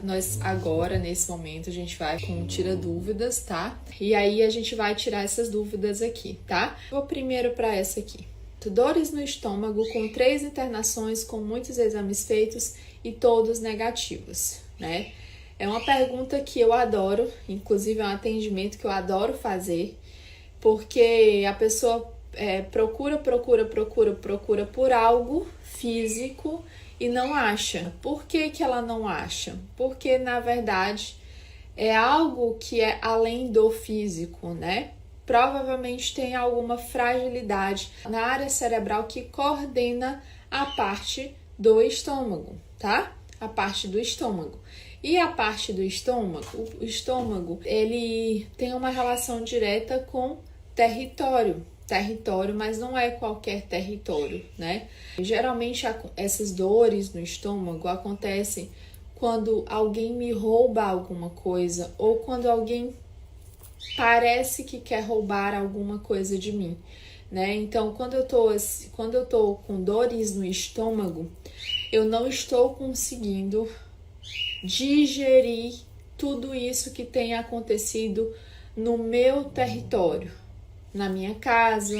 Nós agora, nesse momento, a gente vai com tira dúvidas, tá? E aí a gente vai tirar essas dúvidas aqui, tá? Vou primeiro para essa aqui. Dores no estômago com 3 internações, com muitos exames feitos e todos negativos, né? É uma pergunta que eu adoro, inclusive é um atendimento que eu adoro fazer, porque a pessoa procura por algo físico e não acha. Por que que ela não acha? Porque, na verdade, é algo que é além do físico, né? Provavelmente tem alguma fragilidade na área cerebral que coordena a parte do estômago, tá? A parte do estômago. E a parte do estômago, o estômago, ele tem uma relação direta com território, mas não é qualquer território, né? Geralmente essas dores no estômago acontecem quando alguém me rouba alguma coisa ou quando alguém parece que quer roubar alguma coisa de mim, né? Então, quando eu tô com dores no estômago, eu não estou conseguindo digerir tudo isso que tem acontecido no meu território, na minha casa,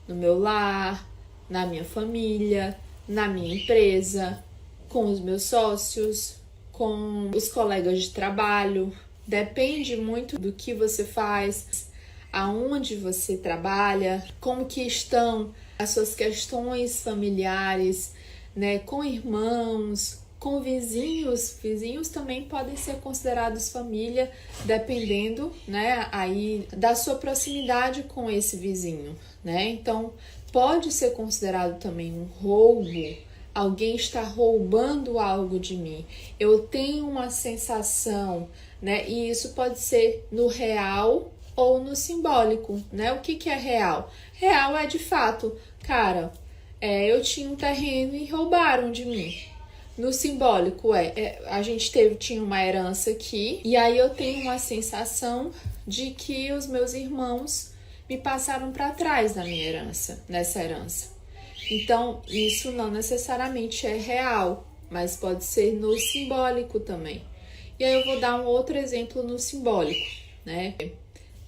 no meu lar, na minha família, na minha empresa, com os meus sócios, com os colegas de trabalho. Depende muito do que você faz, aonde você trabalha, como que estão as suas questões familiares, né, com irmãos, com vizinhos. Vizinhos também podem ser considerados família, dependendo, né, aí da sua proximidade com esse vizinho, né? Então, pode ser considerado também um roubo. Alguém está roubando algo de mim. Eu tenho uma sensação, né? E isso pode ser no real ou no simbólico, né? O que é real? Real é de fato, cara, eu tinha um terreno e roubaram de mim. No simbólico a gente tinha uma herança aqui e aí eu tenho uma sensação de que os meus irmãos me passaram para trás nessa herança. Então, isso não necessariamente é real, mas pode ser no simbólico também. E aí eu vou dar um outro exemplo no simbólico, né?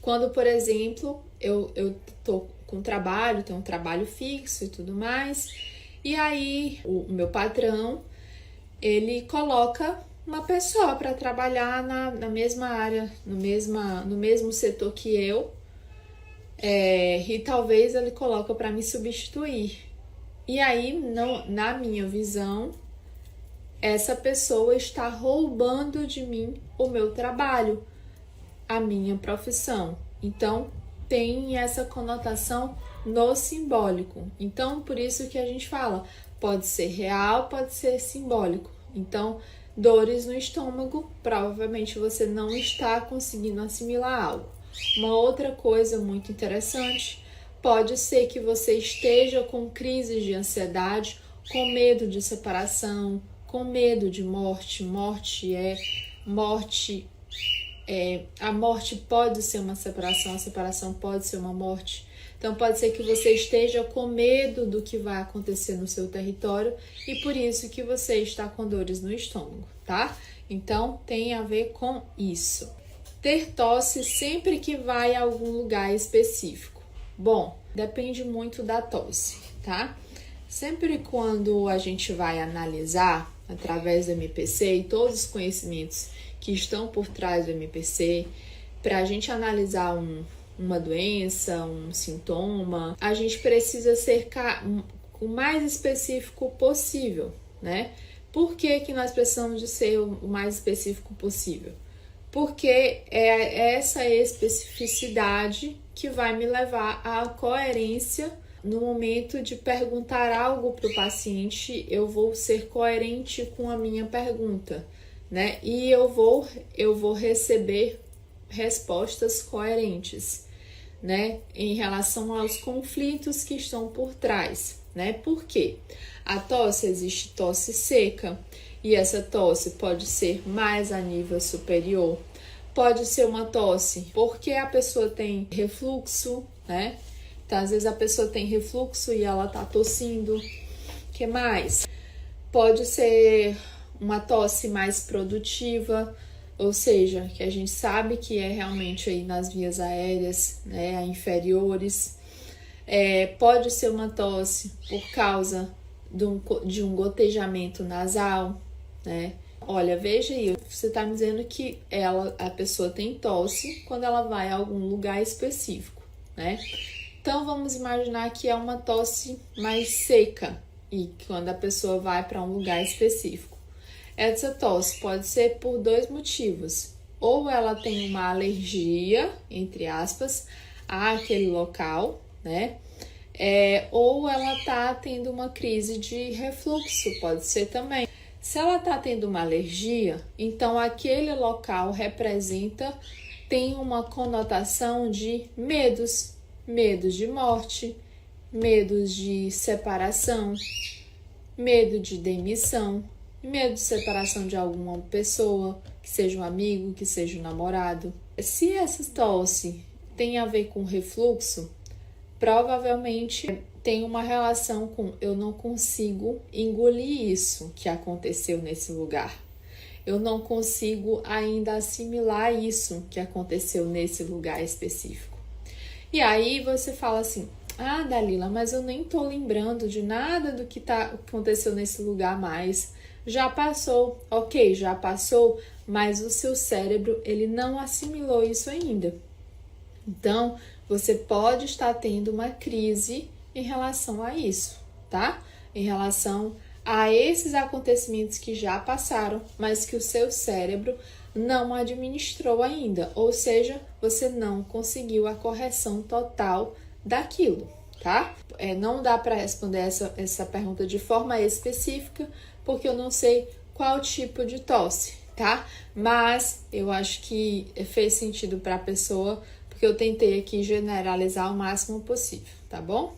Quando, por exemplo, eu tô com trabalho, tenho um trabalho fixo e tudo mais, e aí o meu patrão, ele coloca uma pessoa para trabalhar na mesma área, no mesmo setor que eu, e talvez ele coloca para me substituir. E aí, não, na minha visão, essa pessoa está roubando de mim o meu trabalho, a minha profissão. Então, tem essa conotação no simbólico. Então, por isso que a gente fala, pode ser real, pode ser simbólico. Então, dores no estômago, provavelmente você não está conseguindo assimilar algo. Uma outra coisa muito interessante, pode ser que você esteja com crises de ansiedade, com medo de separação, com medo de morte. A morte pode ser uma separação, a separação pode ser uma morte. Então pode ser que você esteja com medo do que vai acontecer no seu território e por isso que você está com dores no estômago, tá? Então tem a ver com isso. Ter tosse sempre que vai a algum lugar específico. Bom, depende muito da tosse, tá? Sempre quando a gente vai analisar através do MPC e todos os conhecimentos que estão por trás do MPC, para a gente analisar uma doença, um sintoma, a gente precisa ser o mais específico possível, né? Por que que nós precisamos de ser o mais específico possível? Porque é essa especificidade que vai me levar à coerência. No momento de perguntar algo para o paciente, eu vou ser coerente com a minha pergunta, né? E eu vou receber respostas coerentes, né? Em relação aos conflitos que estão por trás, né? Por quê? A tosse, existe tosse seca, e essa tosse pode ser mais a nível superior. Pode ser uma tosse porque a pessoa tem refluxo, né? Então, às vezes a pessoa tem refluxo e ela tá tossindo. O que mais? Pode ser uma tosse mais produtiva, ou seja, que a gente sabe que é realmente aí nas vias aéreas, né, inferiores. Pode ser uma tosse por causa de um gotejamento nasal, né? Olha, veja aí, você está me dizendo que a pessoa tem tosse quando ela vai a algum lugar específico, né? Então, vamos imaginar que é uma tosse mais seca e quando a pessoa vai para um lugar específico. Essa tosse pode ser por dois motivos. Ou ela tem uma alergia, entre aspas, àquele local, né? Ou ela está tendo uma crise de refluxo, pode ser também. Se ela está tendo uma alergia, então aquele local tem uma conotação de medos, medos de morte, medos de separação, medo de demissão, medo de separação de alguma pessoa, que seja um amigo, que seja um namorado. Se essa tosse tem a ver com refluxo, provavelmente tem uma relação com eu não consigo engolir isso que aconteceu nesse lugar. Eu não consigo ainda assimilar isso que aconteceu nesse lugar específico. E aí você fala assim, ah, Dalila, mas eu nem tô lembrando de nada do que aconteceu nesse lugar mais. Já passou, ok, já passou, mas o seu cérebro, ele não assimilou isso ainda. Então, você pode estar tendo uma crise em relação a isso, tá? Em relação a esses acontecimentos que já passaram, mas que o seu cérebro não administrou ainda, ou seja, você não conseguiu a correção total daquilo, tá? Não dá para responder essa pergunta de forma específica, porque eu não sei qual tipo de tosse, tá? Mas eu acho que fez sentido para a pessoa, porque eu tentei aqui generalizar o máximo possível, tá bom?